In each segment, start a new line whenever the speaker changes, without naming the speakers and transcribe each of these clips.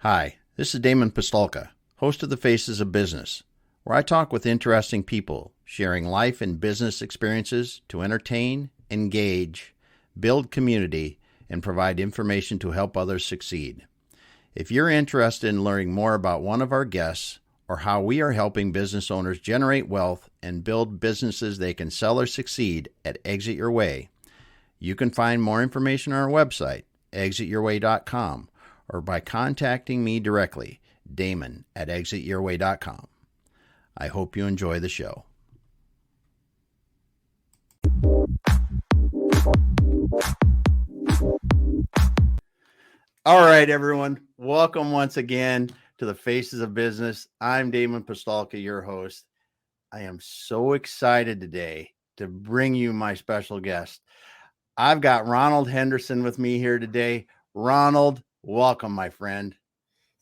Hi, this is Damon Pistolka, host of The Faces of Business, where I talk with interesting people, sharing life and business experiences to entertain, engage, build community, and provide information to help others succeed. If you're interested in learning more about one of our guests or how we are helping business owners generate wealth and build businesses they can sell or succeed at Exit Your Way, you can find more information on our website, exityourway.com, or by contacting me directly, Damon at exityourway.com. I hope you enjoy the show. All right, everyone. Welcome once again to the Faces of Business. I'm Damon Pistolka, your host. I am so excited today to bring you my special guest. I've got Ronald Henderson with me here today. Ronald, welcome, my friend.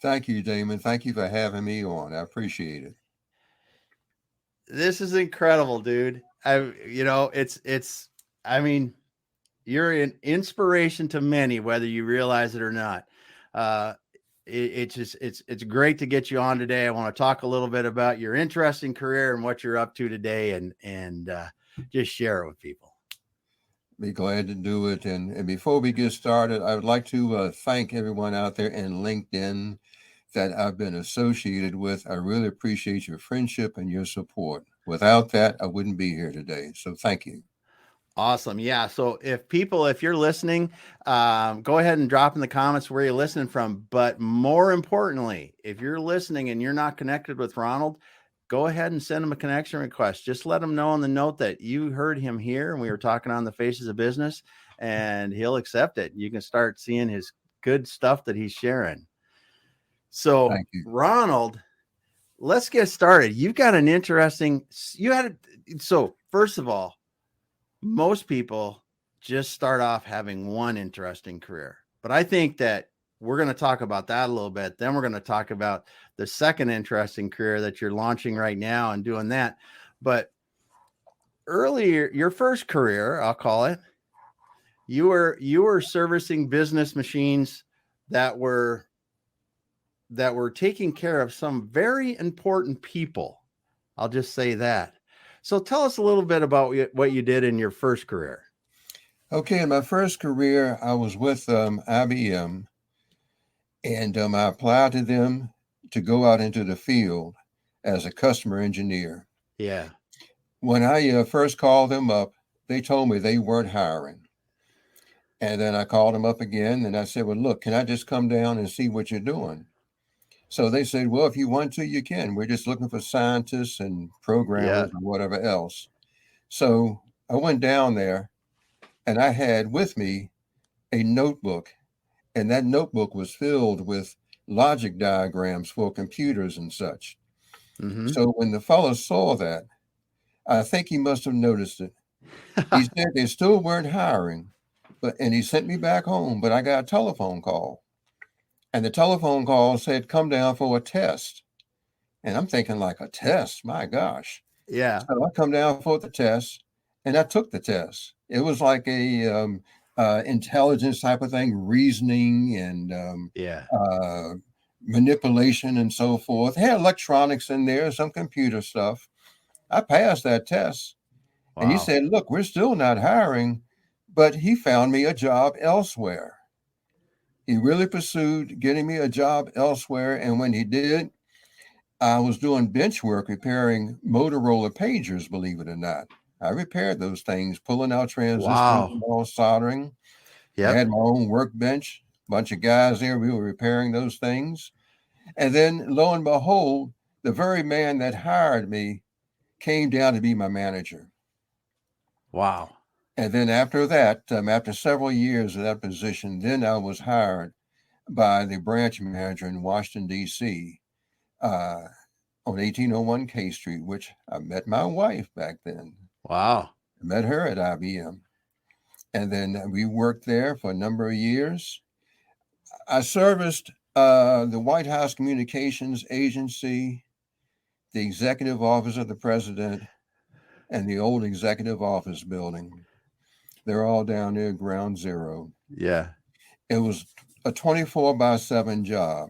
Thank you, Damon. Thank you for having me on. I appreciate it.
This is incredible, dude. You're an inspiration to many, whether you realize it or not. It's great to get you on today. I want to talk a little bit about your interesting career and what you're up to today, and just share it with people.
Be glad to do it. And before we get started, I would like to thank everyone out there in LinkedIn that I've been associated with. I really appreciate your friendship and your support. Without that, I wouldn't be here today. So thank you.
Awesome. Yeah. So if you're listening, go ahead and drop in the comments where you're listening from. But more importantly, if you're listening and you're not connected with Ronald, go ahead and send him a connection request. Just let him know on the note that you heard him here and we were talking on the Faces of Business, and he'll accept it. You can start seeing his good stuff that he's sharing. So Ronald, let's get started. You've got an interesting, so first of all, most people just start off having one interesting career, but I think that we're going to talk about that a little bit. Then we're going to talk about the second interesting career that you're launching right now and doing that. But earlier, your first career, I'll call it, you were servicing business machines that were taking care of some very important people. I'll just say that. So tell us a little bit about what you did in your first career.
Okay, in my first career, I was with IBM, and I applied to them to go out into the field as a customer engineer.
Yeah.
When I first called them up, they told me they weren't hiring. And then I called them up again, and I said, well, look, can I just come down and see what you're doing? So they said, well, if you want to, you can. We're just looking for scientists and programmers and whatever else. So I went down there, and I had with me a notebook, and that notebook was filled with logic diagrams for computers and such. Mm-hmm. So when the fellow saw that, I think he must have noticed it. He said they still weren't hiring, and he sent me back home, but I got a telephone call. And the telephone call said, come down for a test. And I'm thinking, like, a test? My gosh.
Yeah.
So I come down for the test, and I took the test. It was like a intelligence type of thing, reasoning and manipulation and so forth. It had electronics in there, some computer stuff. I passed that test. Wow. And he said, look, we're still not hiring, but he found me a job elsewhere. He really pursued getting me a job elsewhere. And when he did, I was doing bench work, repairing Motorola pagers, believe it or not. I repaired those things, pulling out transistors, and all soldering. Yep. I had my own workbench, bunch of guys there. We were repairing those things. And then lo and behold, the very man that hired me came down to be my manager.
Wow.
And then after that, after several years of that position, then I was hired by the branch manager in Washington, D.C. On 1801 K Street, which I met my wife back then.
Wow.
I met her at IBM. And then we worked there for a number of years. I serviced the White House Communications Agency, the Executive Office of the President, and the old Executive Office building. They're all down there, ground zero.
Yeah.
It was a 24/7 job.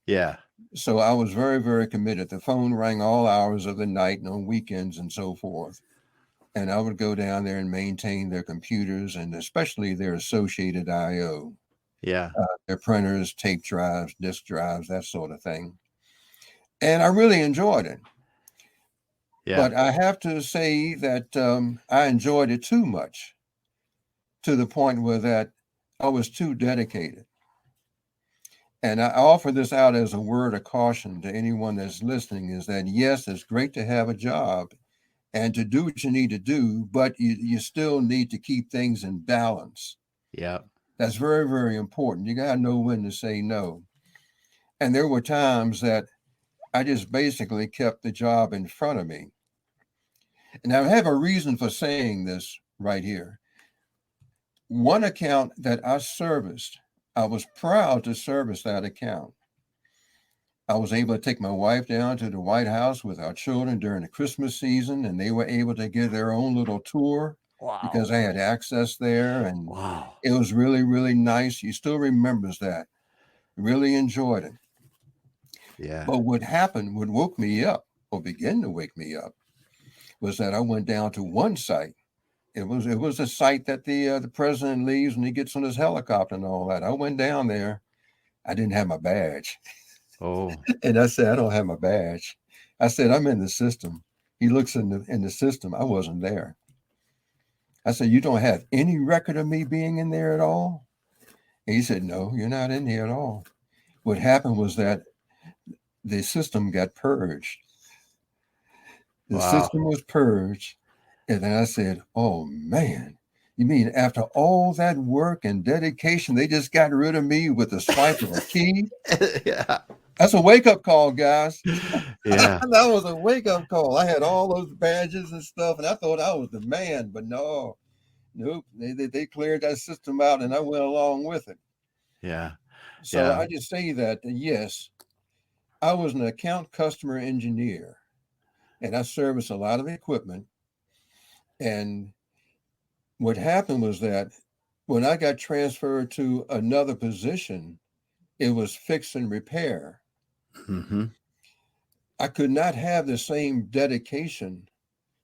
Yeah.
So I was very, very committed. The phone rang all hours of the night and on weekends and so forth. And I would go down there and maintain their computers and especially their associated I/O,
Yeah.
their printers, tape drives, disk drives, that sort of thing. And I really enjoyed it.
Yeah.
But I have to say that I enjoyed it too much to the point where that I was too dedicated. And I offer this out as a word of caution to anyone that's listening is that, yes, it's great to have a job and to do what you need to do, but you still need to keep things in balance.
Yeah.
That's very, very important. You got to know when to say no. And there were times that I just basically kept the job in front of me. And I have a reason for saying this right here. One account that I serviced, I was proud to service that account. I was able to take my wife down to the White House with our children during the Christmas season, and they were able to get their own little tour because
Wow.
I had access there. And
Wow.
it was really, really nice. She still remembers that. Really enjoyed it.
Yeah.
But what happened, what woke me up, or began to wake me up, was that I went down to one site. It was a site that the president leaves when he gets on his helicopter and all that. I went down there. I didn't have my badge.
Oh.
And I said, I don't have my badge. I said, I'm in the system. He looks in the system. I wasn't there. I said, you don't have any record of me being in there at all? And he said, no, you're not in here at all. What happened was that the system got purged. The
Wow.
system was purged. And then I said, oh, man, you mean after all that work and dedication, they just got rid of me with the swipe of a key?
Yeah.
That's a wake-up call, guys.
Yeah.
That was a wake-up call. I had all those badges and stuff, and I thought I was the man, but no, nope. They cleared that system out, and I went along with it.
Yeah.
So
Yeah.
I just say that, yes, I was an account customer engineer, and I serviced a lot of equipment. And what happened was that when I got transferred to another position, it was fix and repair.
Mm-hmm.
I could not have the same dedication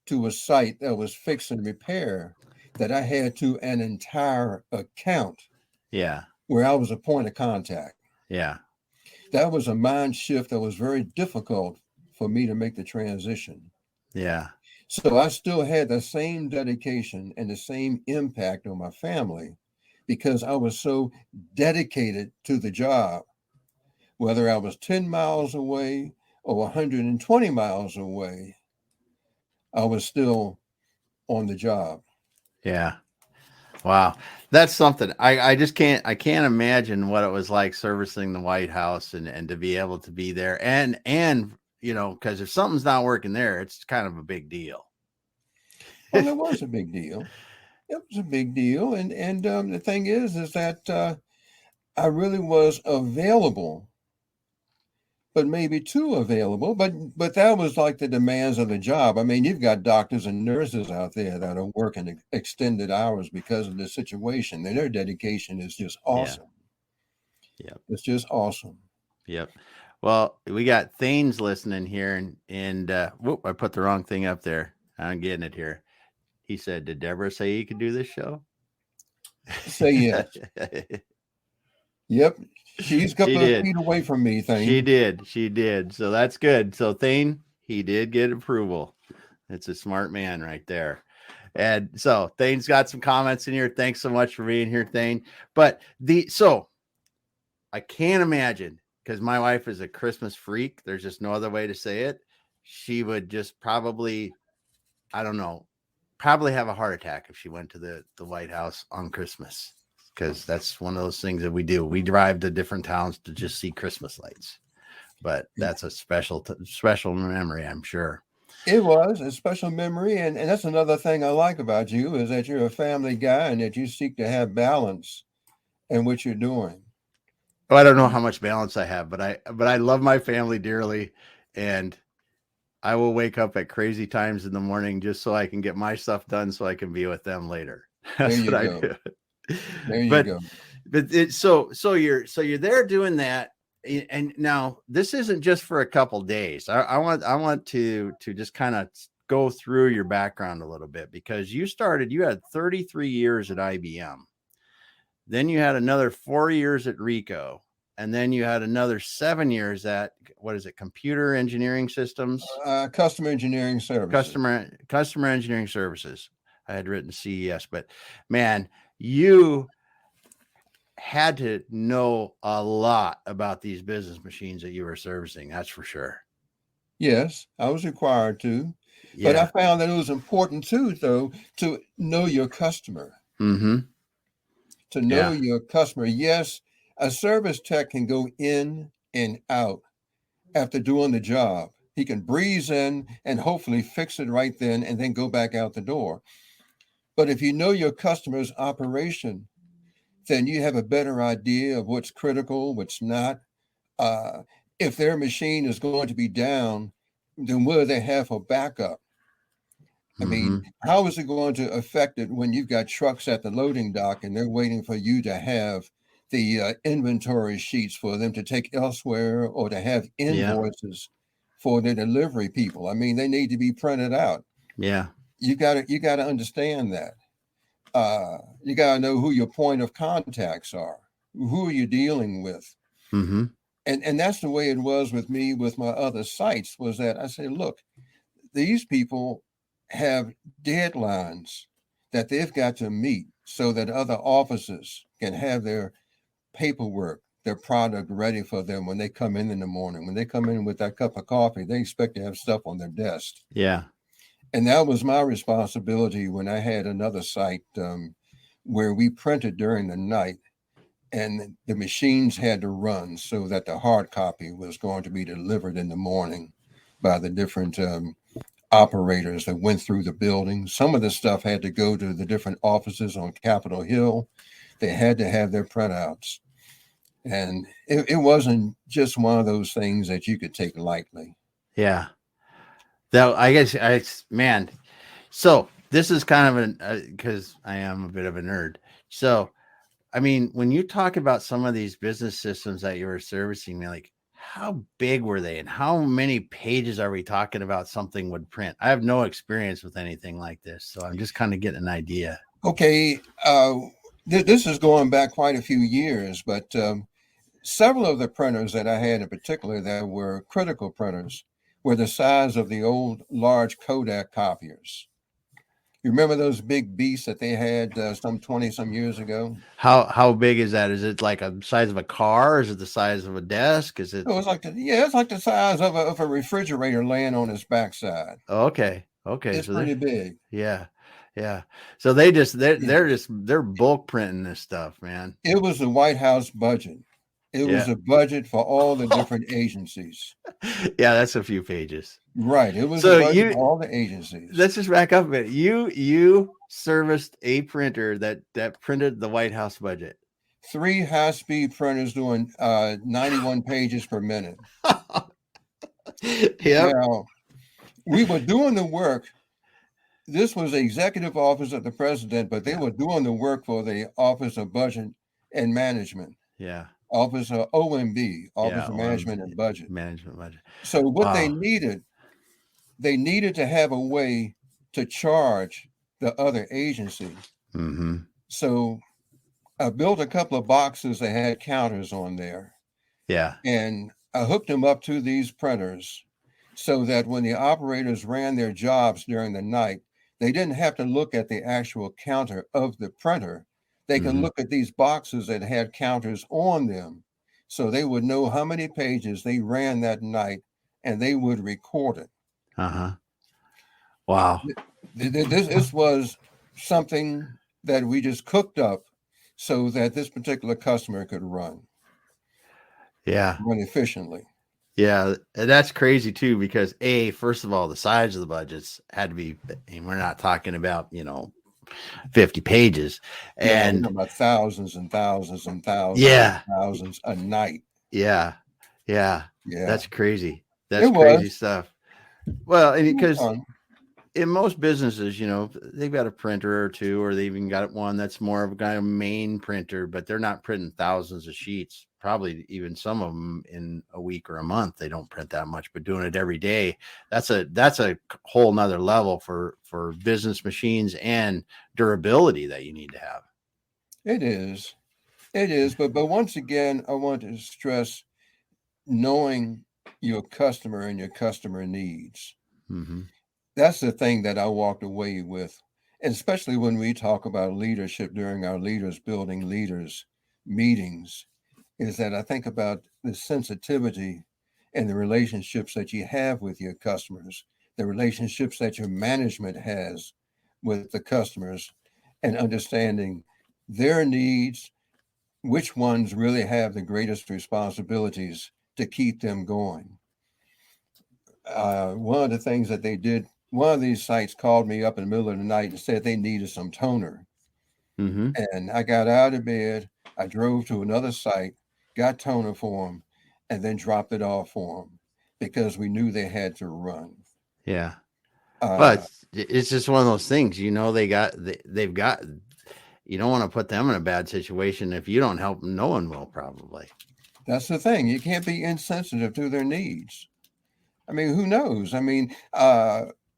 to a site that was fix and repair that I had to an entire account
Yeah.
where I was a point of contact.
Yeah.
That was a mind shift that was very difficult for me to make the transition.
Yeah.
So I still had the same dedication and the same impact on my family because I was so dedicated to the job, whether I was 10 miles away or 120 miles away, I was still on the job.
Yeah. Wow. That's something. I just can't imagine what it was like servicing the White House and to be able to be there and because if something's not working there, it's kind of a big deal.
Well, it was a big deal. It was a big deal. And the thing is that I really was available, but maybe too available. But that was like the demands of the job. I mean, you've got doctors and nurses out there that are working extended hours because of the situation. And their dedication is just awesome.
Yep.
It's just awesome.
Yep. Well, we got Thanes listening here, and whoop, I put the wrong thing up there. I'm getting it here. He said, "Did Deborah say you could do this show?"
Say yes. Yep. She's a couple of feet away from me, Thane.
She did. So that's good. So Thane, he did get approval. It's a smart man right there. And so Thane's got some comments in here. Thanks so much for being here, Thane. But so I can't imagine, because my wife is a Christmas freak. There's just no other way to say it. She would just probably, I don't know, probably have a heart attack if she went to the White House on Christmas, because that's one of those things that we do. We drive to different towns to just see Christmas lights. But that's a special memory, I'm sure.
It was a special memory. And that's another thing I like about you is that you're a family guy and that you seek to have balance in what you're doing.
Well, I don't know how much balance I have, but I love my family dearly, and I will wake up at crazy times in the morning just so I can get my stuff done so I can be with them later. That's what I do.
There you go.
But so you're there doing that, And now this isn't just for a couple days. I want to just kind of go through your background a little bit, because you had 33 years at IBM. Then you had another 4 years at Ricoh, and then you had another 7 years at, what is it, Computer Engineering Systems?
Customer Engineering Services.
Customer Engineering Services. I had written CES, but man, you had to know a lot about these business machines that you were servicing. That's for sure.
Yes, I was required to.
Yeah.
But I found that it was important too, though, to know your customer.
Mm-hmm.
To know your customer. Yes, a service tech can go in and out after doing the job. He can breeze in and hopefully fix it right then and then go back out the door. But if you know your customer's operation, then you have a better idea of what's critical, what's not. If their machine is going to be down, then what do they have for backup? I mean, how is it going to affect it when you've got trucks at the loading dock and they're waiting for you to have the inventory sheets for them to take elsewhere, or to have invoices for their delivery people? I mean, they need to be printed out.
Yeah.
You got to understand that. You got to know who your point of contacts are. Who are you dealing with?
Mm-hmm.
And that's the way it was with me with my other sites, was that I said, look, these people have deadlines that they've got to meet so that other offices can have their paperwork, their product ready for them when they come in the morning. When they come in with that cup of coffee, they expect to have stuff on their desk.
Yeah.
And that was my responsibility when I had another site where we printed during the night, and the machines had to run so that the hard copy was going to be delivered in the morning by the different operators that went through the building. Some of the stuff had to go to the different offices on Capitol Hill. They had to have their printouts. And it wasn't just one of those things that you could take lightly.
Yeah. That, I guess, man. So this is kind of because I am a bit of a nerd. So, I mean, when you talk about some of these business systems that you were servicing, like, how big were they, and how many pages are we talking about something would print? I have no experience with anything like this, so I'm just kind of getting an idea.
Okay. This is going back quite a few years, but several of the printers that I had in particular that were critical printers were the size of the old large Kodak copiers. You remember those big beasts that they had some 20 some years ago?
How big is that? Is it like a size of a car? Is it the size of a desk? Is it?
It was like it's like the size of a refrigerator laying on its backside.
Okay.
It's
So
pretty big.
Yeah. So they're bulk printing this stuff, man.
It was the White House budget. It was a budget for all the different agencies.
Yeah, that's a few pages.
Right. It was a budget for all the agencies.
Let's just back up a bit. You serviced a printer that printed the White House budget.
3 high-speed printers doing 91 pages per minute.
Yeah.
Now, we were doing the work. This was the executive office of the president, but they were doing the work for the Office of Budget and Management.
Yeah.
Office of OMB, Office of Management and Budget.
Management budget.
So what they needed to have a way to charge the other agency.
Mm-hmm.
So I built a couple of boxes that had counters on there.
Yeah.
And I hooked them up to these printers so that when the operators ran their jobs during the night, they didn't have to look at the actual counter of the printer. They can look at these boxes that had counters on them, so they would know how many pages they ran that night, and they would record it.
Wow.
This was something that we just cooked up so that this particular customer could run efficiently.
Yeah, and that's crazy too, because first of all, the size of the budgets had to be, and we're not talking about 50 pages, and
about thousands and thousands and thousands, thousands a night.
Yeah, that's crazy. That's crazy stuff. Well, and because in most businesses, they've got a printer or two, or they even got one that's more of a kind of main printer, but they're not printing thousands of sheets probably even some of them in a week or a month, they don't print that much, but doing it every day, that's a whole nother level for business machines and durability that you need to have.
It is. It is. But once again, I want to stress knowing your customer and your customer needs.
Mm-hmm.
That's the thing that I walked away with, and especially when we talk about leadership during our Leaders Building Leaders meetings, is that I think about the sensitivity and the relationships that you have with your customers, the relationships that your management has with the customers, and understanding their needs, which ones really have the greatest responsibilities to keep them going. One of the things that they did, one of these sites called me up in the middle of the night and said they needed some toner.
Mm-hmm.
And I got out of bed, I drove to another site, got toner for them, and then dropped it off for them because we knew they had to run.
Yeah.
Uh,
But it's just one of those things, they've got, you don't want to put them in a bad situation. If you don't help them, no one will probably.
that's the thing. You can't be insensitive to their needs. I mean, who knows? I mean,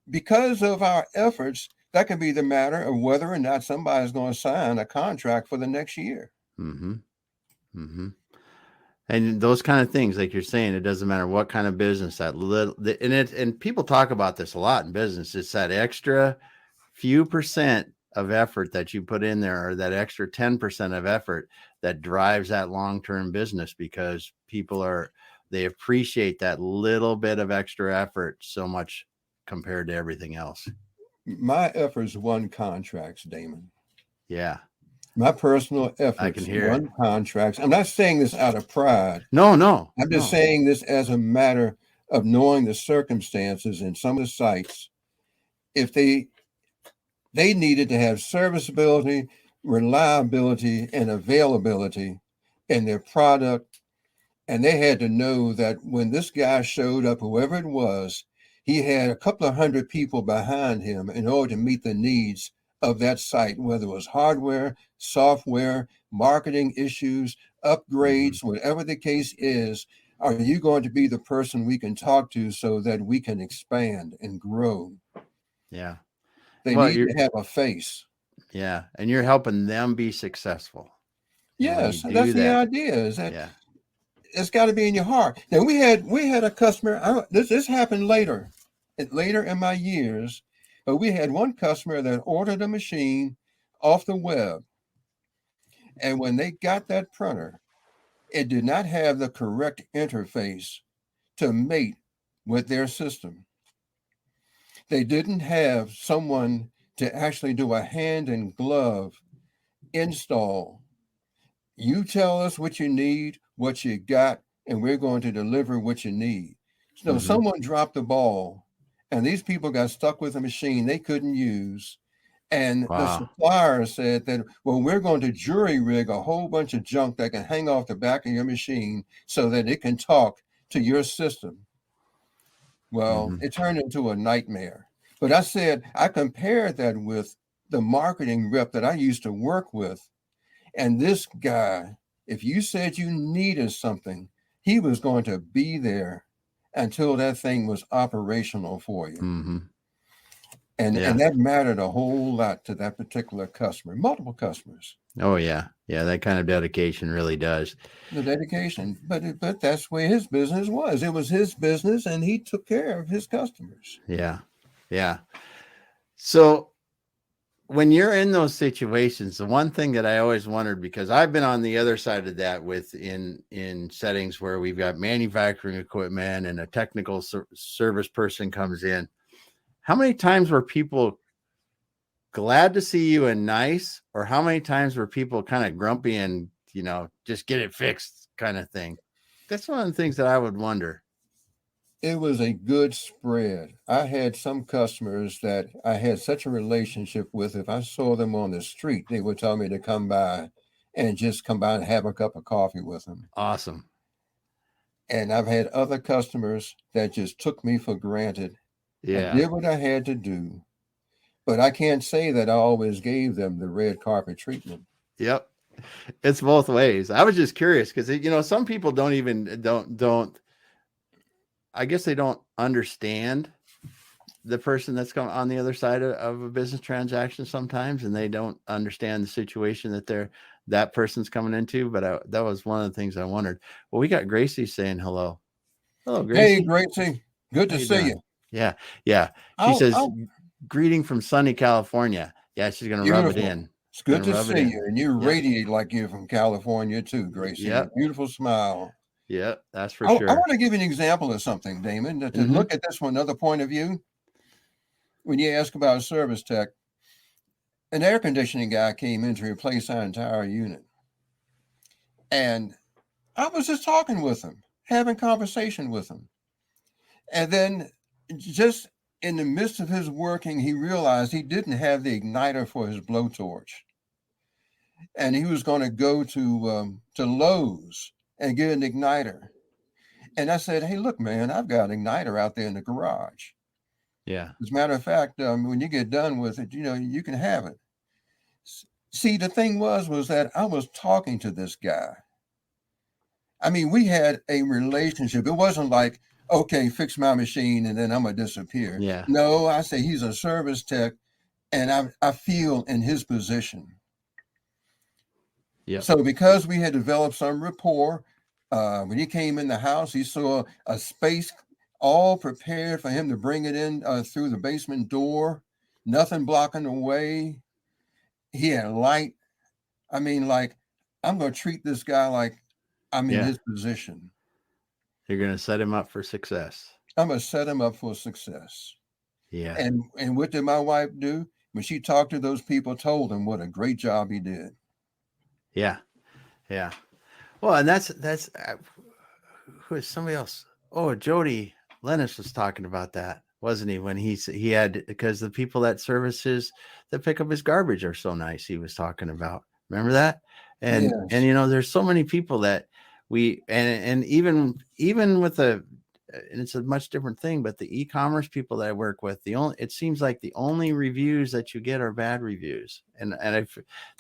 because of our efforts, that could be the matter of whether or not somebody's going to sign a contract for the next year.
Mm-hmm. Mm-hmm. And those kind of things, like you're saying, it doesn't matter what kind of business that little, and people talk about this a lot in business. It's that extra few percent of effort that you put in there, or that extra 10% of effort that drives that long-term business, because they appreciate that little bit of extra effort so much compared to everything else.
My efforts won contracts, Damon.
Yeah.
My personal
I
efforts
can hear it.
won contracts. I'm not saying this out of pride.
No.
I'm just saying this as a matter of knowing the circumstances in some of the sites. If they needed to have serviceability, reliability, and availability in their product, and they had to know that when this guy showed up, whoever it was, he had a couple of hundred people behind him in order to meet the needs of that site, whether it was hardware, software, marketing issues, upgrades, whatever the case is. Are you going to be the person we can talk to so that we can expand and grow?
Yeah.
They
Well,
need to have a face.
yeah. And you're helping them be successful. And when you
Yes,
do
that's the
that,
idea. Is that
yeah.
it's got to be in your heart. Now we had a customer. This happened later in my years, but we had one customer that ordered a machine off the web, and when they got that printer, it did not have the correct interface to mate with their system. They didn't have someone to actually do a hand and glove install. You tell us what you need, what you got, and we're going to deliver what you need. So someone dropped the ball, and these people got stuck with a machine they couldn't use. And the
Wow.
supplier said that, well, we're going to jury rig a whole bunch of junk that can hang off the back of your machine so that it can talk to your system. Well, it turned into a nightmare. But I said, I compared that with the marketing rep that I used to work with. And this guy, if you said you needed something, he was going to be there until that thing was operational for you.
Mm-hmm.
And
Yeah.
that mattered a whole lot to that particular customer, multiple customers.
Oh yeah. Yeah. That kind of dedication really does.
The dedication, but that's where his business was. It was his business, and he took care of his customers.
Yeah. Yeah. So when you're in those situations, the one thing that I always wondered, because I've been on the other side of that in settings where we've got manufacturing equipment and a technical service person comes in, how many times were people glad to see you and nice, or how many times were people kind of grumpy and, just get it fixed kind of thing? That's one of the things that I would wonder.
It was a good spread. I had some customers that I had such a relationship with. If I saw them on the street, they would tell me to come by and just come by and have a cup of coffee with them.
Awesome.
And I've had other customers that just took me for granted. I
Yeah.
did what I had to do, but I can't say that I always gave them the red carpet treatment.
Yep. It's both ways. I was just curious because some people don't. I guess they don't understand the person that's going on the other side of a business transaction sometimes, and they don't understand the situation that person's coming into. But that was one of the things I wondered. Well, we got Gracie saying hello. Hello,
Hey,
Gracie.
Gracie. Good
How
to
you
see
doing?
you.
Yeah, yeah. She
Oh,
says,
oh,
"Greeting from sunny California." Yeah, she's gonna rub it
beautiful.
in.
It's good
Gonna
to
rub it
see
in.
you. And you
Yep.
radiate like you're from California too, Gracie. Your
Yep.
beautiful smile.
Yep. That's for
I
sure.
want to give you an example of something, Damon, to
Mm-hmm.
look at this from another point of view. When you ask about a service tech, an air conditioning guy came in to replace our entire unit. And I was just talking with him, having conversation with him. And then just in the midst of his working, he realized he didn't have the igniter for his blowtorch. And he was going to go to Lowe's and get an igniter. And I said, "Hey, look, man, I've got an igniter out there in the garage.
Yeah.
As a matter of fact, when you get done with it, you can have it." See, the thing was that I was talking to this guy. I mean, we had a relationship. It wasn't like, okay, fix my machine and then I'm going to disappear.
Yeah.
No, I say he's a service tech and I feel in his position.
Yep.
So because we had developed some rapport, when he came in the house, he saw a space all prepared for him to bring it in through the basement door, nothing blocking the way. He had light. I mean, like, I'm going to treat this guy like I'm in
Yeah.
his position.
You're gonna set him up for success.
I'm going to set him up for success.
Yeah.
And what did my wife do? When she talked to those people, told him what a great job he did.
Yeah. Yeah. Well, and that's who is somebody else? Oh, Jody Lennis was talking about that, wasn't he? When he had, because the people that services that pick up his garbage are so nice. He was talking about. Remember that? And
Yes,
there's so many people that and even with and it's a much different thing, but the e-commerce people that I work with, it seems like the only reviews that you get are bad reviews. And I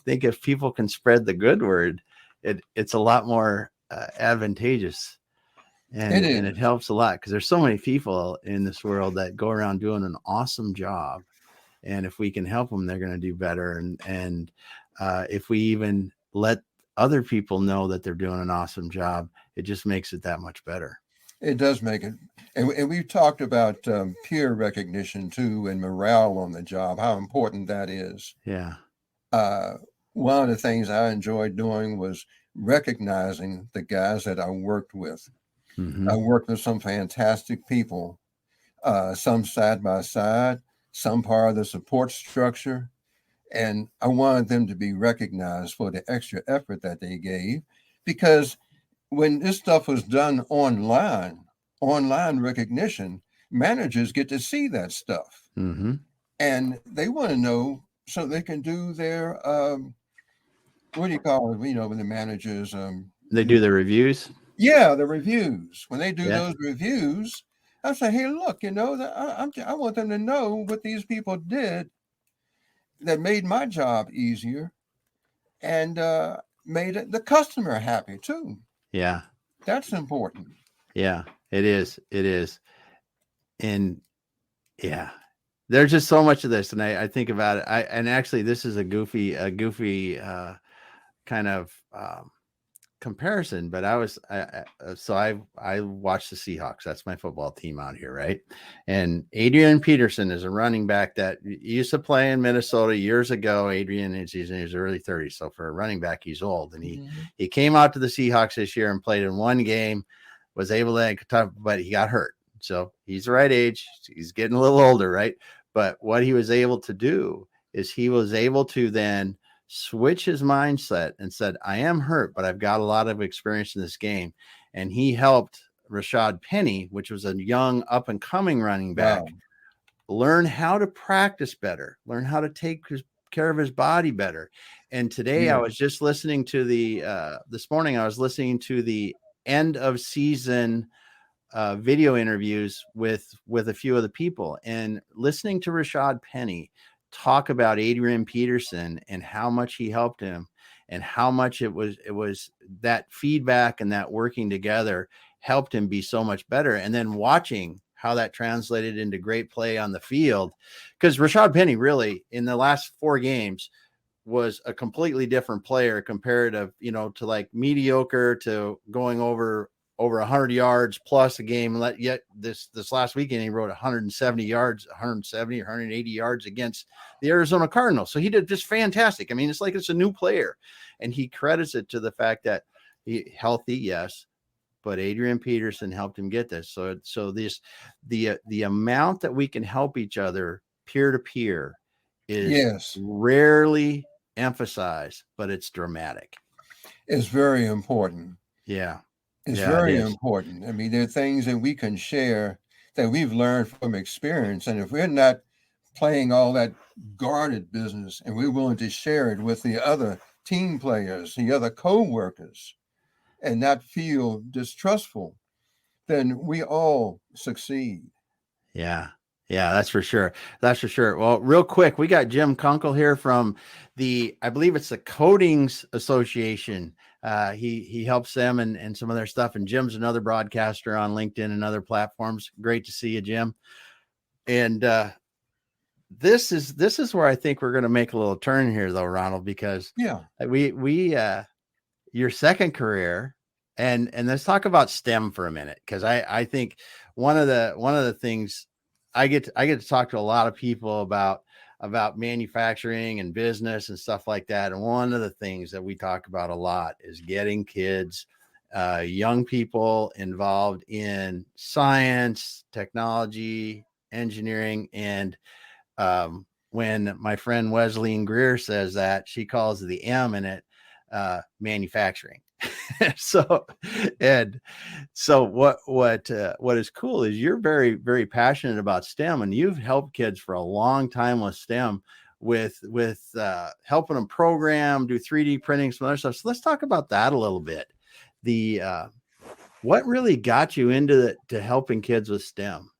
think if people can spread the good word, it's a lot more advantageous,
it
and
is.
it helps a lot because there's so many people in this world that go around doing an awesome job, and if we can help them, they're going to do better. And if we even let other people know that they're doing an awesome job, it just makes it that much better.
It does make it. And we've talked about peer recognition too and morale on the job, how important that is.
Yeah.
Uh, One of the things I enjoyed doing was recognizing the guys that I worked with.
Mm-hmm.
I worked with some fantastic people, some side by side, some part of the support structure. And I wanted them to be recognized for the extra effort that they gave because when this stuff was done online recognition, managers get to see that stuff
Mm-hmm.
and they want to know so they can do their what do you call it? When the managers
They do the reviews.
yeah, the reviews. When they do
Yeah.
those reviews, I say, hey, look, I want them to know what these people did that made my job easier and made the customer happy too.
Yeah.
That's important.
Yeah. It is. It is. And yeah, there's just so much of this, and I think about it. And actually, this is a goofy kind of comparison. But I watch the Seahawks. That's my football team out here, right? And Adrian Peterson is a running back that used to play in Minnesota years ago. Adrian he's in his early 30s, so for a running back, he's old. And he came out to the Seahawks this year and played in one game, was able to, but he got hurt. So he's the right age. He's getting a little older, right? But what he was able to do is he was able to then switch his mindset and said, I am hurt, but I've got a lot of experience in this game. And he helped Rashad Penny, which was a young up and coming running back,
Wow.
learn how to practice better, learn how to take care of his body better. And today
Yeah.
I was just listening to this morning, I was listening to the end of season video interviews with a few of the people, and listening to Rashad Penny talk about Adrian Peterson and how much he helped him. and how much it was that feedback and that working together helped him be so much better. And then watching how that translated into great play on the field, because Rashad Penny really in the last 4 games was a completely different player compared to, to like mediocre to going over 100 yards plus a game. Yet this last weekend, he wrote 170 yards, 170 or 180 yards against the Arizona Cardinals. So he did just fantastic. I mean, it's like it's a new player, and he credits it to the fact that he healthy, yes, but Adrian Peterson helped him get this. So the amount that we can help each other peer to peer is rarely emphasized, but it's dramatic.
It's very important.
Yeah.
It's very important. I mean, there are things that we can share that we've learned from experience. And if we're not playing all that guarded business and we're willing to share it with the other team players, the other co-workers, and not feel distrustful, then we all succeed.
Yeah. Yeah, that's for sure. That's for sure. Well, real quick, we got Jim Kunkel here from I believe it's the Codings Association. He helps them and some of their stuff. And Jim's another broadcaster on LinkedIn and other platforms. Great to see you, Jim. And this is where I think we're going to make a little turn here, though, Ronald, because we your second career. And let's talk about STEM for a minute, because I think one of the things I get to talk to a lot of people about manufacturing and business and stuff like that. And one of the things that we talk about a lot is getting kids, young people involved in science, technology, engineering. And when my friend Wesleyan Greer says that, she calls the M in it manufacturing. So what is cool is you're very, very passionate about STEM, and you've helped kids for a long time with STEM, with helping them program, do 3D printing, some other stuff. So let's talk about that a little bit. What really got you into to helping kids with STEM?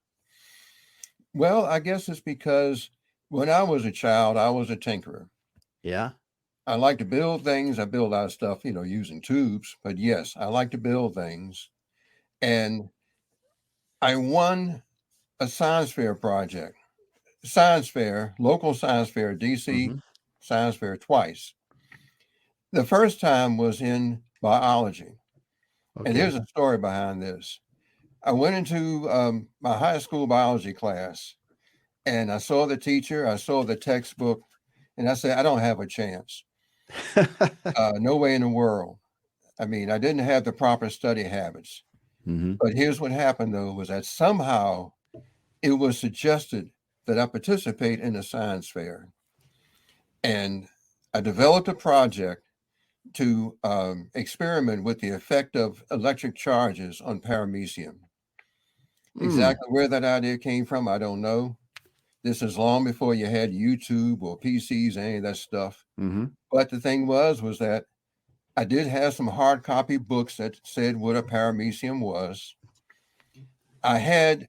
Well, I guess it's because when I was a child, I was a tinkerer.
Yeah.
I like to build things. I build a lot of stuff, using tubes. But yes, I like to build things. And I won a science fair project. Science fair, local science fair, DC science fair twice. The first time was in biology.
Okay.
And here's a story behind this. I went into my high school biology class, and I saw the teacher, I saw the textbook, and I said, I don't have a chance. No way in the world. I mean, I didn't have the proper study habits. But here's what happened, though, was that somehow it was suggested that I participate in a science fair. And I developed a project to experiment with the effect of electric charges on paramecium. Exactly where that idea came from, I don't know. This is long before you had YouTube or PCs, any of that stuff. But the thing was that I did have some hard copy books that said what a paramecium was. I had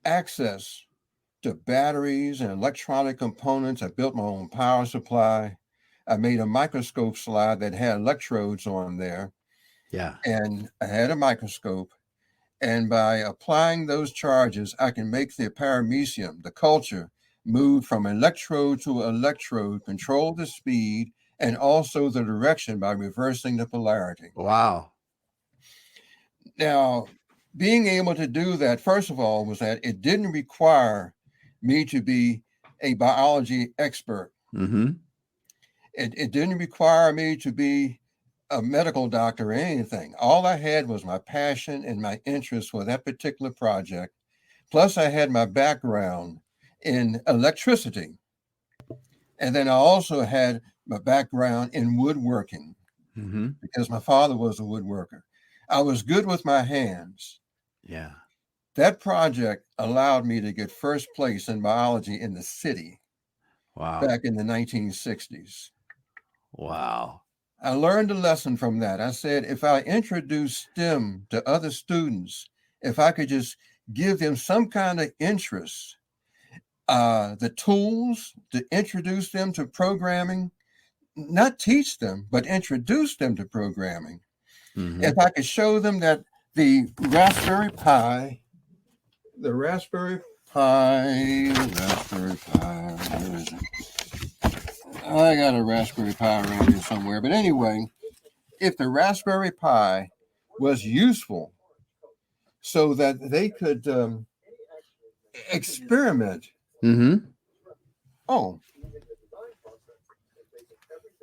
access to batteries and electronic components. I built my own power supply. I made a microscope slide that had electrodes on there.
Yeah.
And I had a microscope. And by applying those charges, I can make the paramecium, the culture, move from electrode to electrode, control the speed, and also the direction by reversing the polarity.
Wow.
Now, being able to do that, first of all, was that it didn't require me to be a biology expert. It didn't require me to be a medical doctor or anything. All I had was my passion and my interest for that particular project. Plus, I had my background in electricity. And then I also had my background in woodworking because my father was a woodworker. I was good with my hands.
Yeah.
That project allowed me to get first place in biology in the city.
Wow.
Back in the 1960s.
Wow.
I learned a lesson from that. I said, if I introduce STEM to other students, if I could just give them some kind of interest, the tools to introduce them to programming, not teach them, but introduce them to programming.
Mhm.
If I could show them that the Raspberry Pi, where is it? I got a Raspberry Pi around here somewhere. But anyway, if the Raspberry Pi was useful so that they could experiment.
Mhm.
Oh,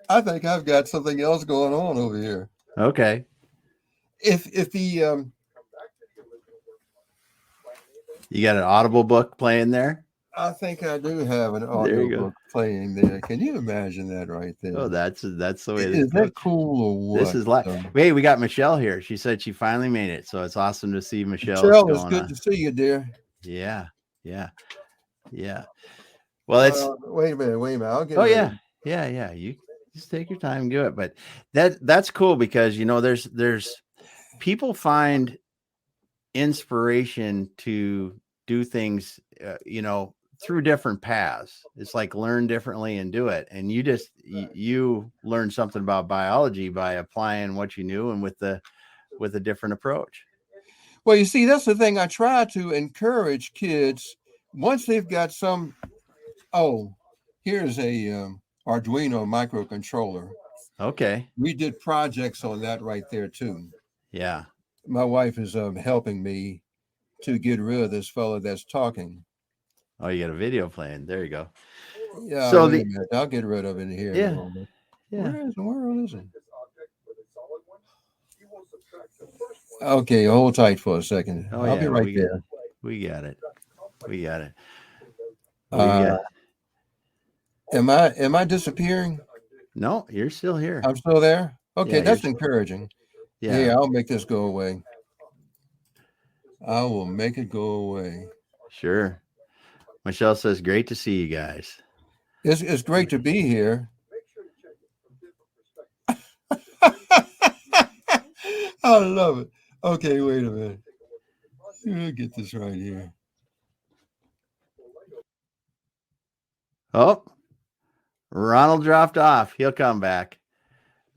I think I've got something else going on over here.
Okay.
If the
You got an Audible book playing there?
I think I do have an
There
audio
you go.
book playing there. Can you imagine that right there?
Oh, that's the way
Is
this goes.
that cool or what?
This is like, hey, we got Michelle here. She said she finally made it. So it's awesome to see Michelle.
Michelle, it's good to see you, dear.
Yeah. Yeah. Yeah. Well, it's
wait a minute. I'll get
yeah. You just take your time and do it. But that's cool because there's people find inspiration to do things through different paths. It's like learn differently and do it. And you learn something about biology by applying what you knew and with a different approach.
Well, you see, that's the thing. I try to encourage kids once they've got some. Oh, here's a Arduino microcontroller.
Okay.
We did projects on that right there too.
Yeah.
My wife is helping me to get rid of this fellow that's talking.
Oh, you got a video playing. There you go.
Yeah.
So
wait a minute. I'll get rid of it here in a moment.
Yeah.
Where in the world is it? Okay, hold tight for a second.
Oh,
I'll be right there.
We got it.
Am I disappearing?
No, you're still here.
I'm still there. Okay,
Yeah,
that's encouraging.
Yeah.
Hey, I'll make this go away. I will make it go away.
Sure. Michelle says, great to see you guys.
It's great to be here. I love it. Okay, wait a minute. We'll get this right here.
Oh, Ronald dropped off. He'll come back.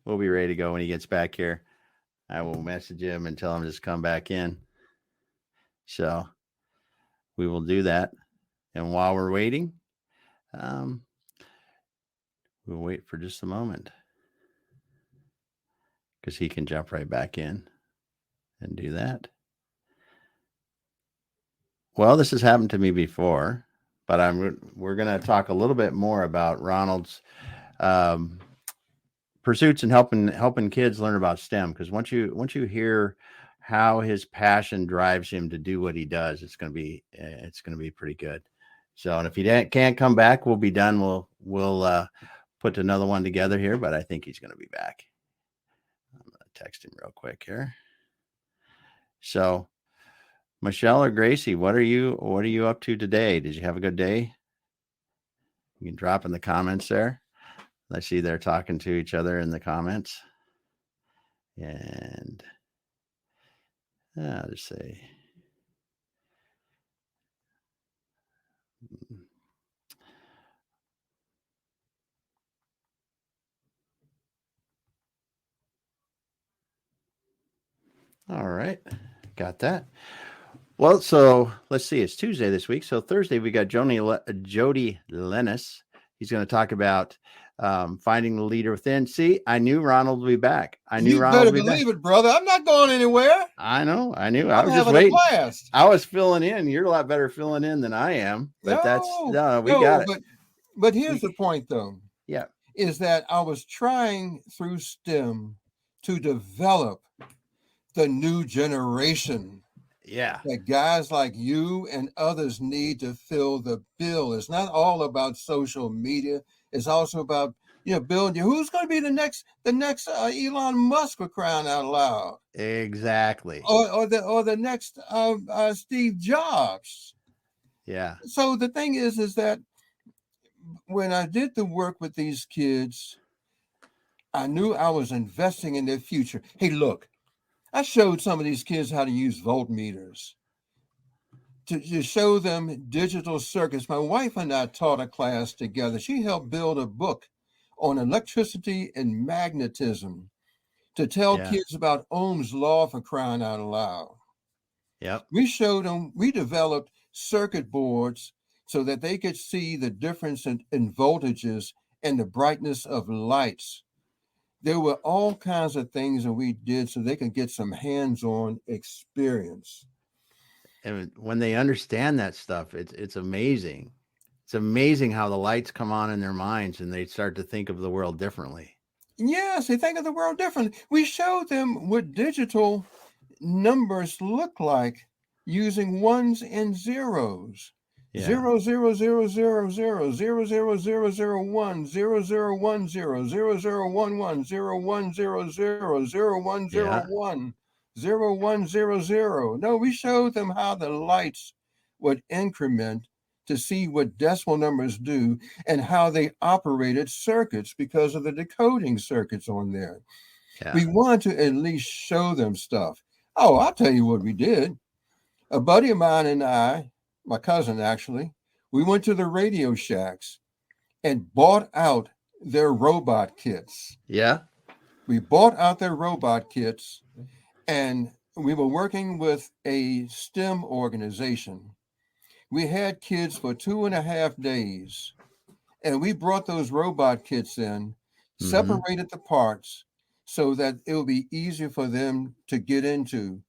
We'll be ready to go when he gets back here. I will message him and tell him to just come back in. So we will do that. And while we're waiting, we'll wait for just a moment because he can jump right back in and do that. Well, this has happened to me before, but we're going to talk a little bit more about Ronald's pursuits and helping kids learn about STEM. Because once you hear how his passion drives him to do what he does, it's going to be pretty good. So, and if he can't come back, we'll be done. We'll put another one together here, but I think he's going to be back. I'm going to text him real quick here. So, Michelle or Gracie, what are you up to today? Did you have a good day? You can drop in the comments there. I see they're talking to each other in the comments. And I'll just say, all right, got that. Well, so let's see. It's Tuesday this week. So Thursday, we got Jody Lennis. He's going to talk about finding the leader within. See, I knew Ronald would be back.
You better believe it, brother. I'm not going anywhere.
I know. I knew.
I'm
I was just
having a
waiting.
blast.
I was filling in. You're a lot better filling in than I am. But we got it.
But here's the point, though.
Yeah.
Is that I was trying through STEM to develop the new generation.
Yeah.
That guys like you and others need to fill the bill. It's not all about social media. It's also about, building. Who's going to be the next Elon Musk, for crying out loud?
Exactly.
Or the next Steve Jobs.
Yeah.
So the thing is that when I did the work with these kids, I knew I was investing in their future. Hey, look. I showed some of these kids how to use voltmeters to show them digital circuits. My wife and I taught a class together. She helped build a book on electricity and magnetism to tell
Yeah.
kids about Ohm's law for crying out loud.
Yep.
We showed them, we developed circuit boards so that they could see the difference in voltages and the brightness of lights. There were all kinds of things that we did so they could get some hands-on experience.
And when they understand that stuff, it's amazing. It's amazing how the lights come on in their minds and they start to think of the world differently.
Yes, they think of the world differently. We showed them what digital numbers look like using ones and zeros.
Yeah.
00000 00001 0010 0011 0100
Yeah.
0101 0100. No, we showed them how the lights would increment to see what decimal numbers do and how they operated circuits because of the decoding circuits on there.
Yeah.
We want to at least show them stuff. Oh, I'll tell you what we did. A buddy of mine and I, my cousin actually, we went to the Radio Shacks and bought out their robot kits.
Yeah.
We bought out their robot kits, and we were working with a STEM organization. We had kids for 2.5 days, and we brought those robot kits in, separated the parts so that it would be easier for them to get into.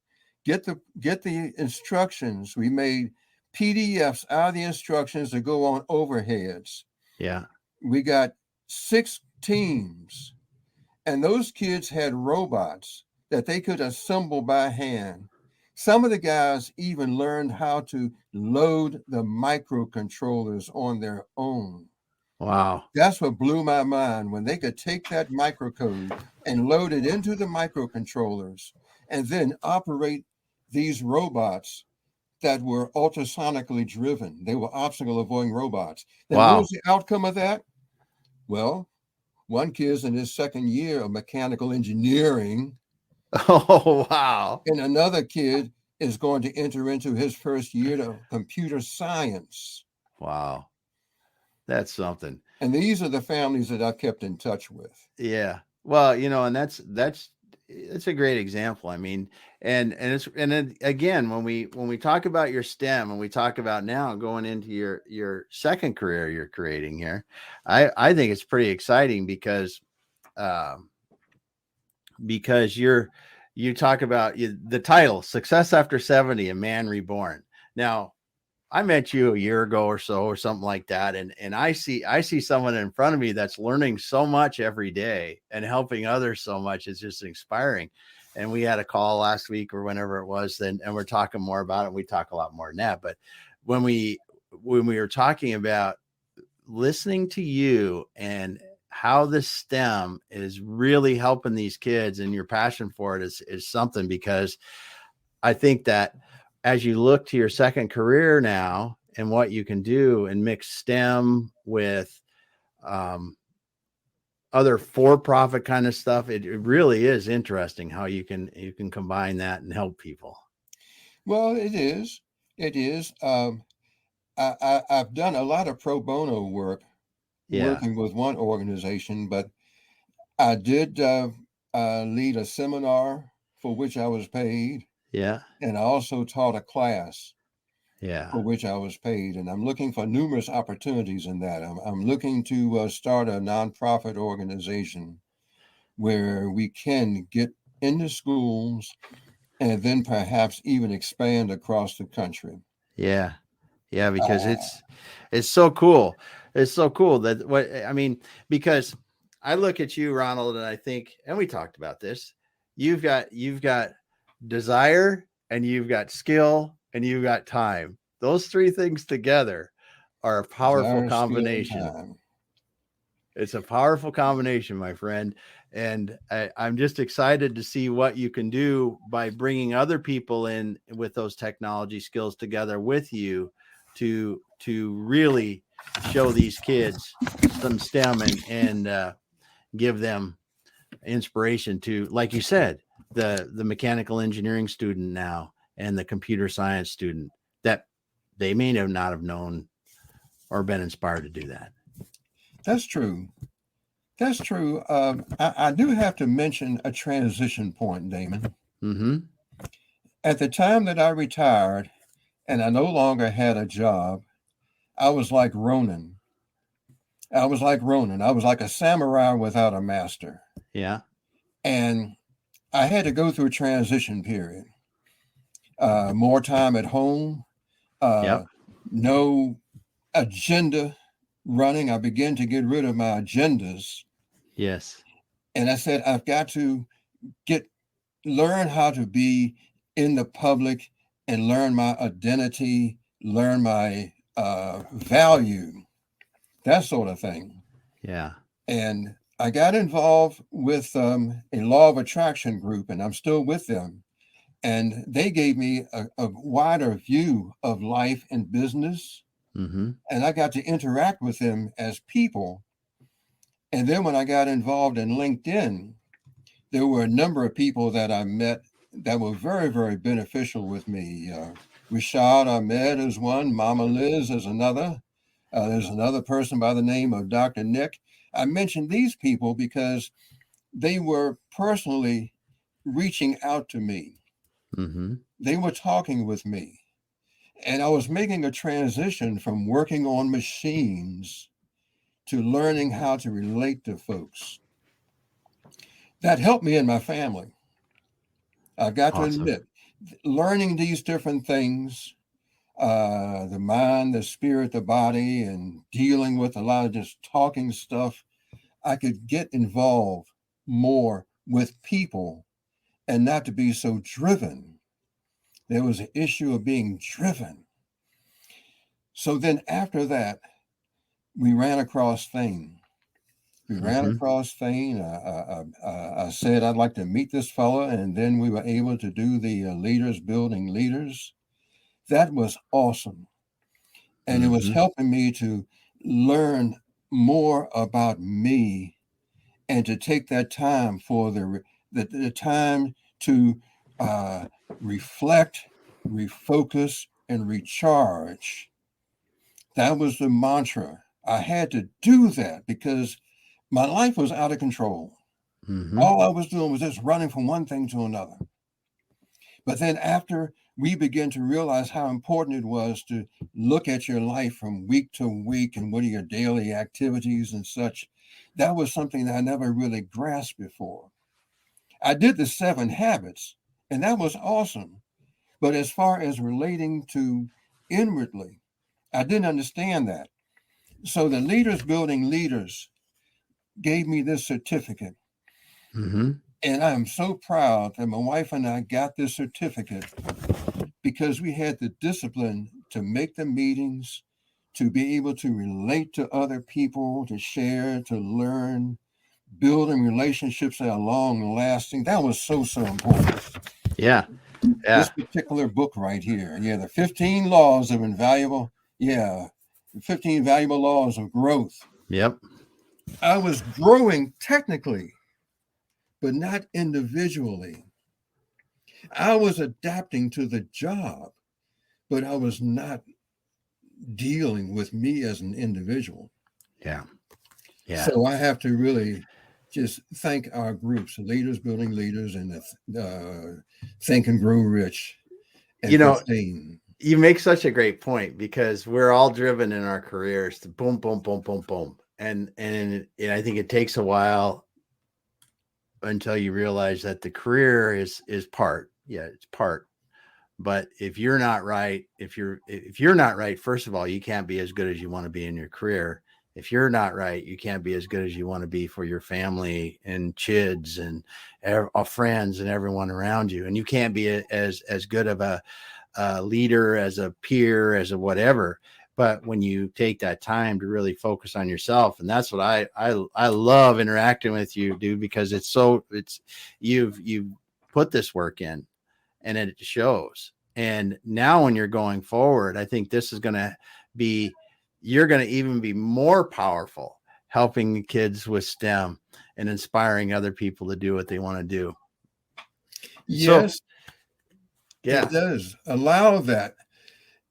Get the instructions. We made PDFs out of the instructions to go on overheads.
Yeah.
We got 6 teams, and those kids had robots that they could assemble by hand. Some of the guys even learned how to load the microcontrollers on their own.
Wow.
That's what blew my mind, when they could take that microcode and load it into the microcontrollers and then operate these robots that were ultrasonically driven. They were obstacle avoiding robots. Then what
Wow.
was the outcome of that? Well, one kid's in his second year of mechanical engineering,
Oh, wow.
and another kid is going to enter into his first year of computer science.
Wow. That's something.
And these are the families that I've kept in touch with.
Yeah. Well, and that's a great example. I mean, and then again, when we talk about your STEM, and we talk about now going into your second career you're creating here, I think it's pretty exciting because you talk about the title Success After 70, A Man Reborn. Now, I met you a year ago or so, or something like that. And I see someone in front of me that's learning so much every day and helping others so much. It's just inspiring. And we had a call last week or whenever it was, and we're talking more about it. We talk a lot more than that. But when we were talking about listening to you and how the STEM is really helping these kids, and your passion for it is something, because I think that as you look to your second career now and what you can do and mix STEM with other for-profit kind of stuff, it really is interesting how you can combine that and help people.
Well, it is. It is. I've done a lot of pro bono work, working with one organization, but I did lead a seminar for which I was paid.
Yeah.
And I also taught a class
Yeah.
for which I was paid. And I'm looking for numerous opportunities in that. I'm looking to start a nonprofit organization where we can get into schools and then perhaps even expand across the country.
Yeah. Yeah. Because it's so cool. It's so cool because I look at you, Ronald, and I think, and we talked about this, you've got desire, and you've got skill, and you've got time. Those three things together are a powerful combination. It's a powerful combination, my friend. And I'm just excited to see what you can do by bringing other people in with those technology skills together with you to really show these kids some STEM and give them inspiration to, like you said, the mechanical engineering student now and the computer science student, that they may not have known or been inspired to do that.
That's true. That's true. I do have to mention a transition point, Damon.
Mm-hmm.
At the time that I retired and I no longer had a job, I was like Ronan. I was like Ronan. I was like a samurai without a master.
Yeah.
And I had to go through a transition period. More time at home, uh,
Yep.
no agenda running. I began to get rid of my agendas.
Yes.
And I said, I've got to learn how to be in the public and learn my identity, learn my value, that sort of thing.
Yeah.
And I got involved with a law of attraction group, and I'm still with them. And they gave me a wider view of life and business.
Mm-hmm.
And I got to interact with them as people. And then when I got involved in LinkedIn, there were a number of people that I met that were very, very beneficial with me. Rashad Ahmed is one, Mama Liz is another. There's another person by the name of Dr. Nick. I mentioned these people because they were personally reaching out to me.
Mm-hmm.
They were talking with me. And I was making a transition from working on machines to learning how to relate to folks. That helped me and my family. I've got to
Awesome.
admit, learning these different things, the mind, the spirit, the body, and dealing with a lot of just talking stuff, I could get involved more with people and not to be so driven. There was an issue of being driven. So then after that, we ran across Thane. We ran
Mm-hmm.
across Thane. I said, I'd like to meet this fella. And then we were able to do the Leaders Building Leaders. That was awesome. And it was
Mm-hmm.
helping me to learn more about me and to take that time for the time to reflect, refocus, and recharge. That was the mantra. I had to do that because my life was out of control.
Mm-hmm.
All I was doing was just running from one thing to another. But then after we began to realize how important it was to look at your life from week to week and what are your daily activities and such, that was something that I never really grasped before. I did the 7 habits, and that was awesome. But as far as relating to inwardly, I didn't understand that. So the Leaders Building Leaders gave me this certificate.
Mm-hmm.
And I am so proud that my wife and I got this certificate because we had the discipline to make the meetings, to be able to relate to other people, to share, to learn, building relationships that are long lasting. That was so, so important.
Yeah.
This
Yeah.
particular book right here. Yeah, the 15 laws of invaluable, yeah, the 15 valuable laws of growth.
Yep.
I was growing technically, but not individually. I was adapting to the job, but I was not dealing with me as an individual.
Yeah. Yeah.
So I have to really just thank our groups, Leaders Building Leaders, and Think and Grow Rich and
You know,
15.
you make such a great point because we're all driven in our careers to boom, boom, boom, boom, boom. And I think it takes a while until you realize that the career is part. Yeah, it's part. But if you're not right, if you're not right, first of all, you can't be as good as you want to be in your career. If you're not right, you can't be as good as you want to be for your family and kids and friends and everyone around you. And you can't be as good of a leader, as a peer, as a whatever. But when you take that time to really focus on yourself, and that's what I love interacting with you, dude, because it's you've put this work in and it shows. And now when you're going forward, I think this is going to be, you're going to even be more powerful helping the kids with STEM and inspiring other people to do what they want to do.
Yes,
So, yeah.
it does allow that.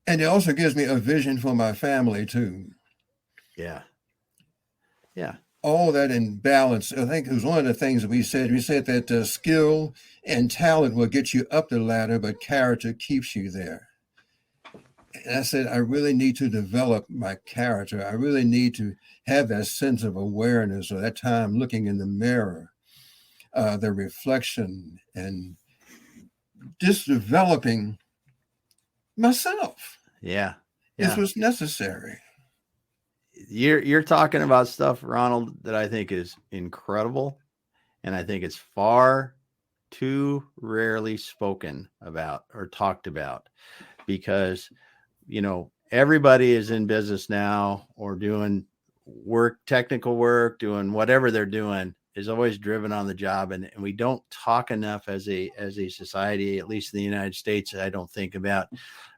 And it also gives me a vision for my family too.
Yeah. Yeah.
all that in balance. I think it was one of the things that we said. We said that skill and talent will get you up the ladder, but character keeps you there. And I said, I really need to develop my character. I really need to have that sense of awareness, or that time looking in the mirror, the reflection, and just developing myself.
Yeah.
This was necessary.
You're talking about stuff, Ronald, that I think is incredible, and I think it's far too rarely spoken about or talked about, because everybody is in business now, or doing work, technical work, doing whatever they're doing, is always driven on the job, and we don't talk enough as a society, at least in the United States, I don't think, about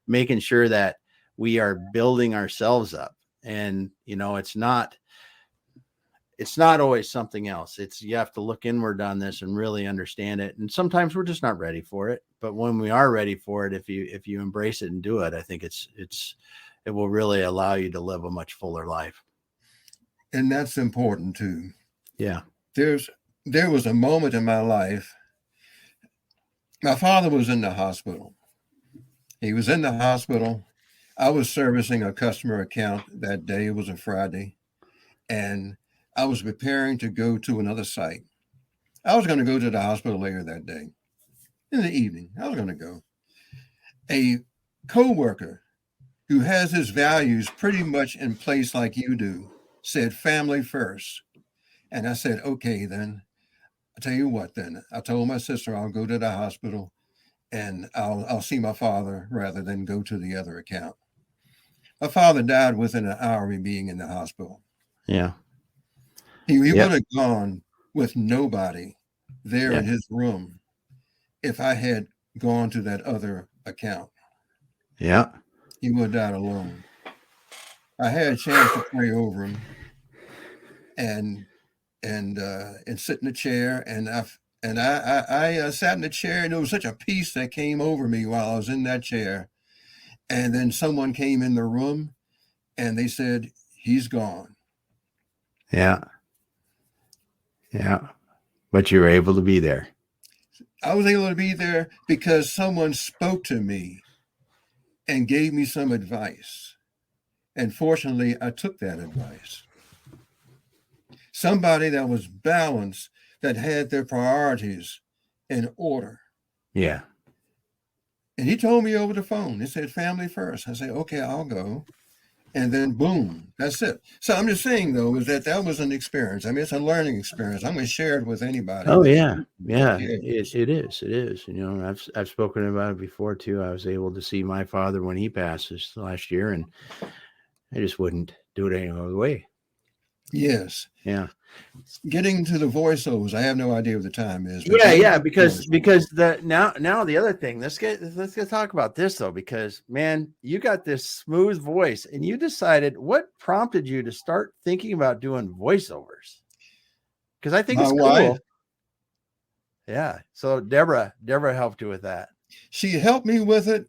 making sure that we are building ourselves up. And it's not always something else. You have to look inward on this and really understand it. And sometimes we're just not ready for it. But when we are ready for it, if you embrace it and do it, I think it will really allow you to live a much fuller life.
And that's important too.
Yeah.
There was a moment in my life. My father was in the hospital. He was in the hospital. I was servicing a customer account that day. It was a Friday. And I was preparing to go to another site. I was going to go to the hospital later that day. In the evening, I was going to go. A co-worker who has his values pretty much in place like you do said, family first. And I said, okay, then. I'll tell you what, then. I told my sister I'll go to the hospital and I'll see my father rather than go to the other account. My father died within an hour of me being in the hospital.
Yeah.
He would have gone with nobody there in his room if I had gone to that other account.
Yeah.
He would have died alone. I had a chance to pray over him and sit in the chair, and I sat in the chair, and there was such a peace that came over me while I was in that chair. And then someone came in the room and they said, he's gone.
Yeah. Yeah. But you were able to be there.
I was able to be there because someone spoke to me and gave me some advice. And fortunately, I took that advice. Somebody that was balanced, that had their priorities in order.
Yeah.
And he told me over the phone, he said, family first. I said, okay, I'll go. And then boom, that's it. So I'm just saying, though, is that was an experience. I mean, it's a learning experience. I'm going to share it with anybody.
Oh, yeah. Yeah, it is. It is. I've spoken about it before, too. I was able to see my father when he passed this last year, and I just wouldn't do it any other way.
Yes.
Yeah.
Getting to the voiceovers, I have no idea what the time is.
Yeah, because now the other thing, let's get talk about this though, because man, you got this smooth voice, and you decided, what prompted you to start thinking about doing voiceovers? Because I think it's cool. Wife. Yeah. So Deborah helped you with that.
She helped me with it,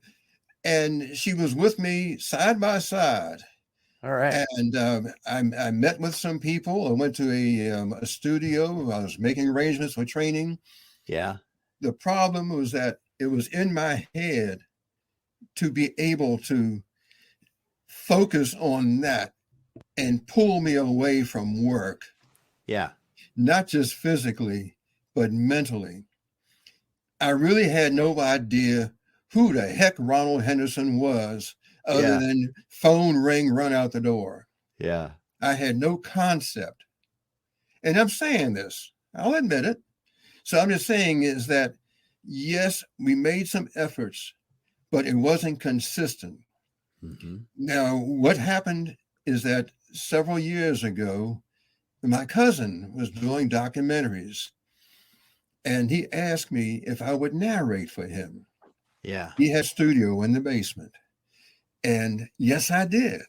and she was with me side by side.
All right.
And I met with some people. I went to a studio. I was making arrangements for training.
Yeah.
The problem was that it was in my head to be able to focus on that and pull me away from work.
Yeah.
Not just physically, but mentally. I really had no idea who the heck Ronald Henderson was, other than phone ring, run out the door.
Yeah.
I had no concept. And I'm saying this, I'll admit it. So I'm just saying is that, yes, we made some efforts, but it wasn't consistent. Mm-hmm. Now, what happened is that several years ago, my cousin was doing documentaries, and he asked me if I would narrate for him.
Yeah.
He had a studio in the basement. And yes, I did.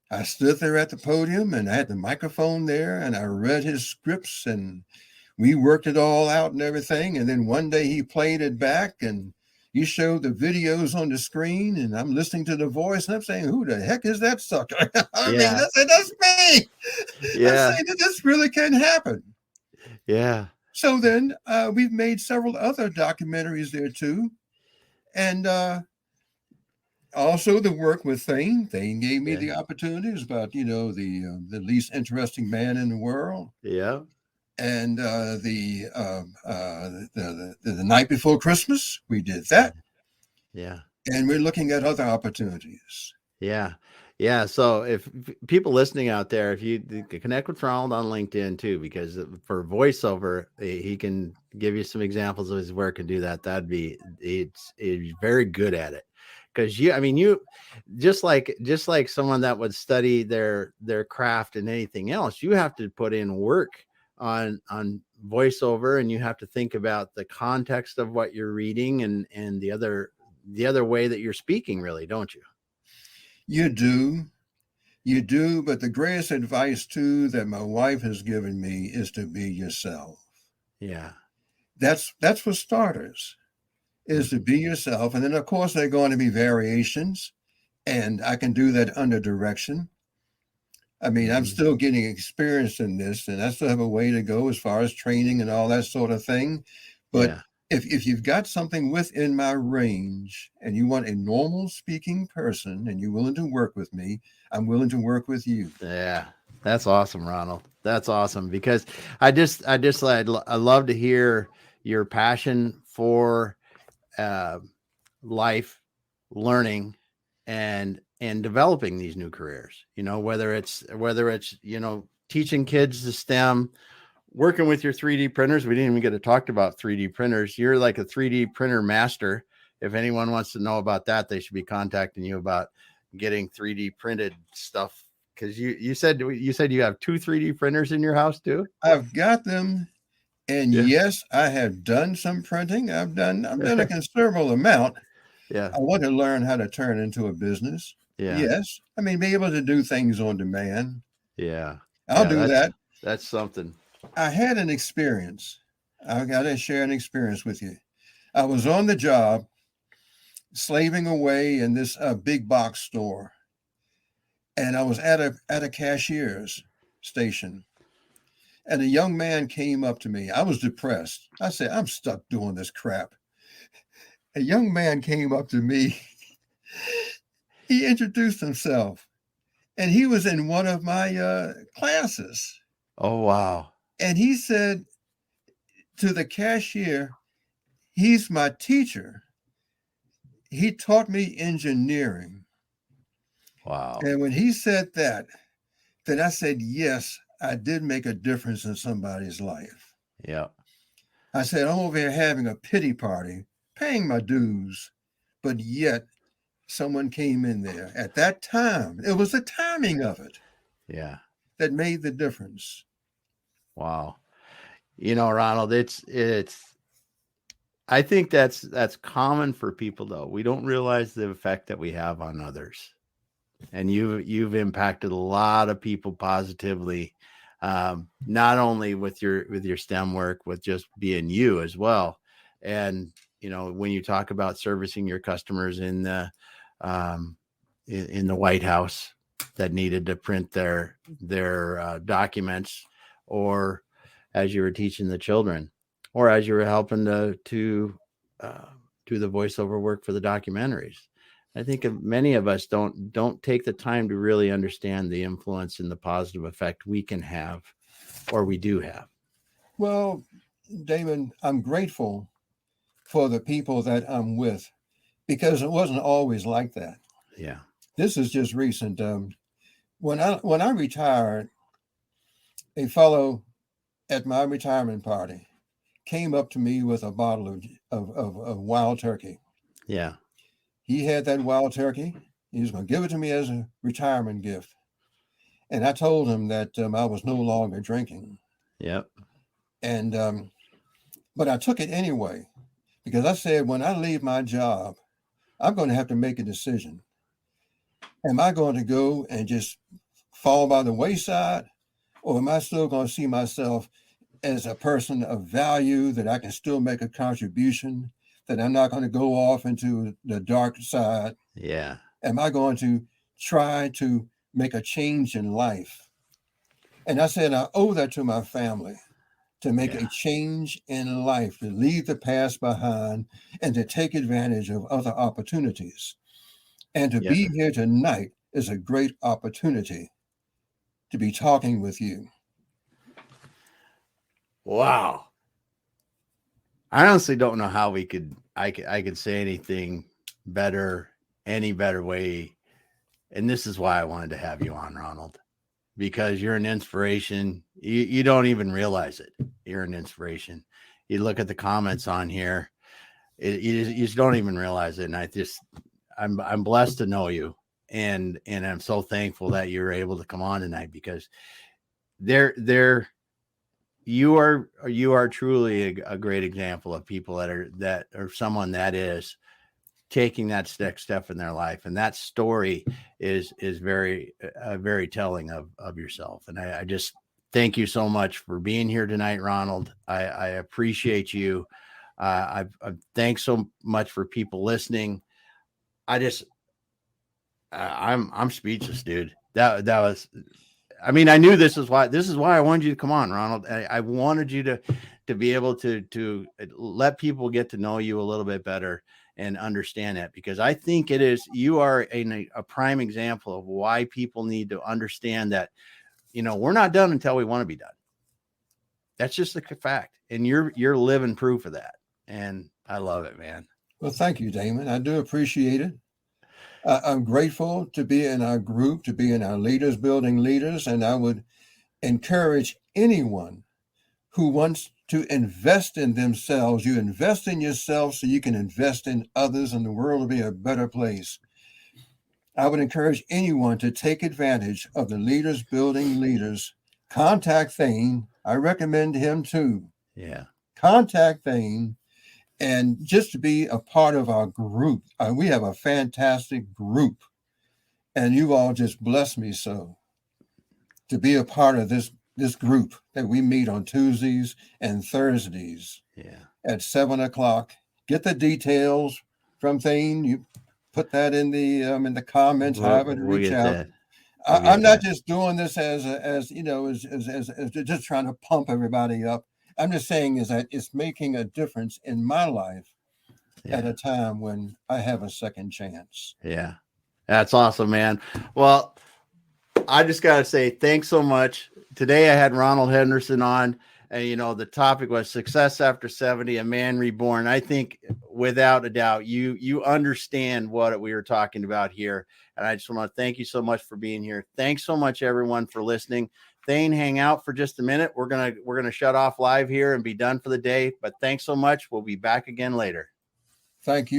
I stood there at the podium, and I had the microphone there, and I read his scripts, and we worked it all out and everything. And then one day he played it back, and You show the videos on the screen, and I'm listening to the voice, and I'm saying, "Who the heck is that sucker?" I mean,
Yeah.
that's me. I'm
Yeah.
saying that this really can happen.
Yeah.
So then we've made several other documentaries there too, and also the work with Thane. Thane gave me
Yeah.
the opportunities about the least interesting man in the world,
Yeah.
and the night before Christmas we did that,
Yeah.
and we're looking at other opportunities.
Yeah. Yeah. So if people listening out there, if you connect with Ronald on LinkedIn too, because for voiceover, he can give you some examples of his work and do that. It's very good at it. Because you just like someone that would study their craft and anything else, you have to put in work on voiceover, and you have to think about the context of what you're reading and the other way that you're speaking, really, don't you?
You do, but the greatest advice too that my wife has given me is to be yourself.
Yeah.
That's for starters, is to
Mhm.
be yourself, and then of course there are going to be variations, and I can do that under direction. I mean, I'm
Mhm.
still getting experience in this, and I still have a way to go as far as training and all that sort of thing. But
Yeah.
if you've got something within my range and you want a normal speaking person and you're willing to work with me, I'm willing to work with you.
Yeah. That's awesome, Ronald. That's awesome because I love to hear your passion for uh, life, learning, and developing these new careers. Whether it's teaching kids the STEM, working with your 3D printers. We didn't even get to talk about 3D printers. You're like a 3D printer master. If anyone wants to know about that, they should be contacting you about getting 3D printed stuff. Because you said you have two 3D printers in your house too.
I've got them, and
Yeah.
yes, I have done some printing. I've done a considerable amount.
Yeah.
I want to learn how to turn into a business.
Yeah.
Yes, I mean, be able to do things on demand.
Yeah.
I'll
Yeah.
do that.
That's something.
I had an experience. I've got to share an experience with you. I was on the job slaving away in this big box store, and I was at a cashier's station, and a young man came up to me. I was depressed. I said, "I'm stuck doing this crap." A young man came up to me. He introduced himself, and he was in one of my classes,
Oh wow.
and he said to the cashier, "He's my teacher. He taught me engineering."
Wow.
And when he said that, then I said, yes, I did make a difference in somebody's life.
Yeah.
I said, I'm over here having a pity party, paying my dues, but yet someone came in there at that time. It was the timing of it
Yeah.
that made the difference.
Wow. Ronald, it's I think that's common for people though. We don't realize the effect that we have on others. And you've impacted a lot of people positively, not only with your STEM work, with just being you as well. And when you talk about servicing your customers um, in the White House that needed to print their documents, or as you were teaching the children, or as you were helping to do the voiceover work for the documentaries. I think many of us don't take the time to really understand the influence and the positive effect we can have, or we do have.
Well, Damon, I'm grateful for the people that I'm with because it wasn't always like that.
Yeah.
This is just recent. When I retired, a fellow at my retirement party came up to me with a bottle of wild turkey.
Yeah.
He had that wild turkey. He was going to give it to me as a retirement gift. And I told him that I was no longer drinking.
Yep.
And but I took it anyway because I said, when I leave my job, I'm going to have to make a decision. Am I going to go and just fall by the wayside, or am I still going to see myself as a person of value that I can still make a contribution, that I'm not going to go off into the dark side?
Yeah.
Am I going to try to make a change in life? And I said, I owe that to my family, to make a change in life, to leave the past behind and to take advantage of other opportunities. And to be here tonight is a great opportunity to be talking with you.
Wow. I honestly don't know how I could say anything better, any better way. And this is why I wanted to have you on, Ronald, because you're an inspiration. You don't even realize it. You're an inspiration. You look at the comments on here, you just don't even realize it. And I'm blessed to know you. And I'm so thankful that you're able to come on tonight, because you are truly a great example of people that are someone that is taking that next step in their life. And that story is very, very telling of yourself. And I just thank you so much for being here tonight, Ronald. I appreciate you. I thanks so much for people listening. I'm speechless, dude. That was, I mean, I knew this is why I wanted you to come on, Ronald. I wanted you to be able to let people get to know you a little bit better and understand that, because I think you are a prime example of why people need to understand that, we're not done until we want to be done. That's just a fact. And you're living proof of that. And I love it, man.
Well, thank you, Damon. I do appreciate it. I'm grateful to be in our group, to be in our Leaders Building Leaders, and I would encourage anyone who wants to invest in themselves. You invest in yourself so you can invest in others, and the world will be a better place. I would encourage anyone to take advantage of the Leaders Building Leaders. Contact Thane. I recommend him too.
Yeah.
Contact Thane. And just to be a part of our group. We have a fantastic group, and you all just bless me so to be a part of this group that we meet on Tuesdays and Thursdays at 7:00. Get the details from Thane. You put that in the comments. However to reach out. I'm not just doing this as just trying to pump everybody up. I'm just saying is that it's making a difference in my life at a time when I have a second chance.
Yeah. That's awesome, man. Well, I just got to say, thanks so much. Today I had Ronald Henderson on, and, the topic was success after 70, a man reborn. I think without a doubt, you understand what we were talking about here. And I just want to thank you so much for being here. Thanks so much, everyone, for listening. Thane, hang out for just a minute. We're going to shut off live here and be done for the day. But thanks so much. We'll be back again later.
Thank you.